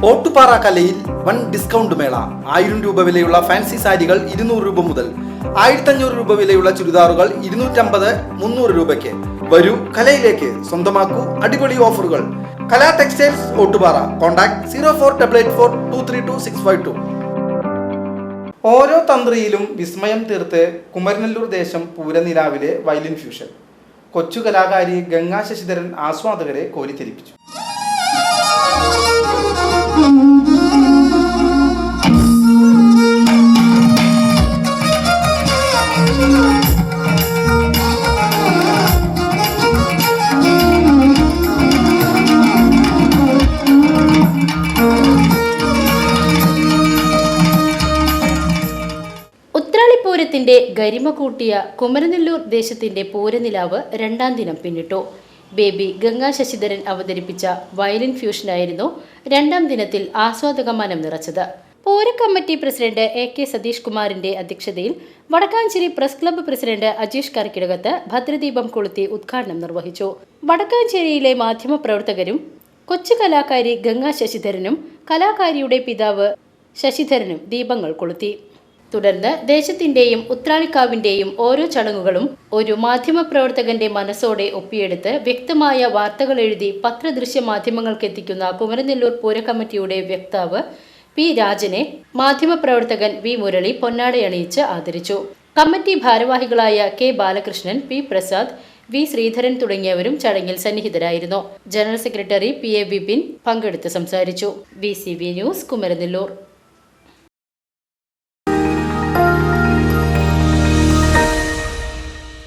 ഓട്ടുപാറ കലയിൽ വൻ ഡിസ്കൗണ്ട് മേള. 1000 രൂപ വിലയുള്ള ഫാൻസി സാരികൾ 200 രൂപ മുതൽ, 1500 രൂപ വിലയുള്ള ചുരിദാറുകൾ 250-300 രൂപയ്ക്ക്. വരൂ കലയിലേക്ക്, സ്വന്തമാക്കൂ അടിപൊളി ഓഫറുകൾ. കലാ ടെക്സ്റ്റൈൽസ് ഓട്ടുപാറ. കോൺടാക്ട് 04884232 ഓരോ തന്ത്രിയിലും വിസ്മയം തീർത്ത് കുമരനെല്ലൂർ ദേശം പൂരനിലാവിലെ വയലിൻ ഫ്യൂഷൻ. കൊച്ചു കലാകാരി ഗംഗാ ശശിധരൻ ആസ്വാദകരെ കോരിത്തെരിപ്പിച്ചു. ഉത്രാളിപ്പൂരത്തിന്റെ ഗരിമ കൂട്ടിയ കുമരനെല്ലൂർ ദേശത്തിന്റെ പൂരനിലാവ് 2ാം ദിനം പിന്നിട്ടു. ബേബി ഗംഗാ ശശിധരൻ അവതരിപ്പിച്ച വയലിൻ ഫ്യൂഷനായിരുന്നു 2ാം ദിനത്തിൽ ആസ്വാദക മനം നിറച്ചത്. പൂര കമ്മിറ്റി പ്രസിഡന്റ് AK സതീഷ് കുമാറിന്റെ അധ്യക്ഷതയിൽ Wadakkanchery press club president Ajeesh കർക്കിടകത്ത് ഭദ്രദീപം കൊളുത്തി ഉദ്ഘാടനം നിർവഹിച്ചു. വടക്കാഞ്ചേരിയിലെ മാധ്യമപ്രവർത്തകരും കൊച്ചു കലാകാരി ഗംഗാ ശശിധരനും കലാകാരിയുടെ പിതാവ് ശശിധരനും ദീപങ്ങൾ കൊളുത്തി. തുടർന്ന് ദേശത്തിന്റെയും ഉത്രാളിക്കാവിന്റെയും ഓരോ ചടങ്ങുകളും ഒരു മാധ്യമപ്രവർത്തകന്റെ മനസ്സോടെ ഒപ്പിയെടുത്ത് വ്യക്തമായ വാർത്തകൾ എഴുതി പത്രദൃശ്യ മാധ്യമങ്ങൾക്ക് എത്തിക്കുന്ന കുമരനെല്ലൂർ പൂര കമ്മിറ്റിയുടെ വക്താവ് P. രാജനെ മാധ്യമപ്രവർത്തകൻ V. മുരളി പൊന്നാടയണിയിച്ച് ആദരിച്ചു. കമ്മിറ്റി ഭാരവാഹികളായ K. Balakrishnan, P. Prasad, V. Sreedharan തുടങ്ങിയവരും ചടങ്ങിൽ സന്നിഹിതരായിരുന്നു. ജനറൽ സെക്രട്ടറി PA വിപിൻ പങ്കെടുത്ത് സംസാരിച്ചു. VCV news, Kumaranellur.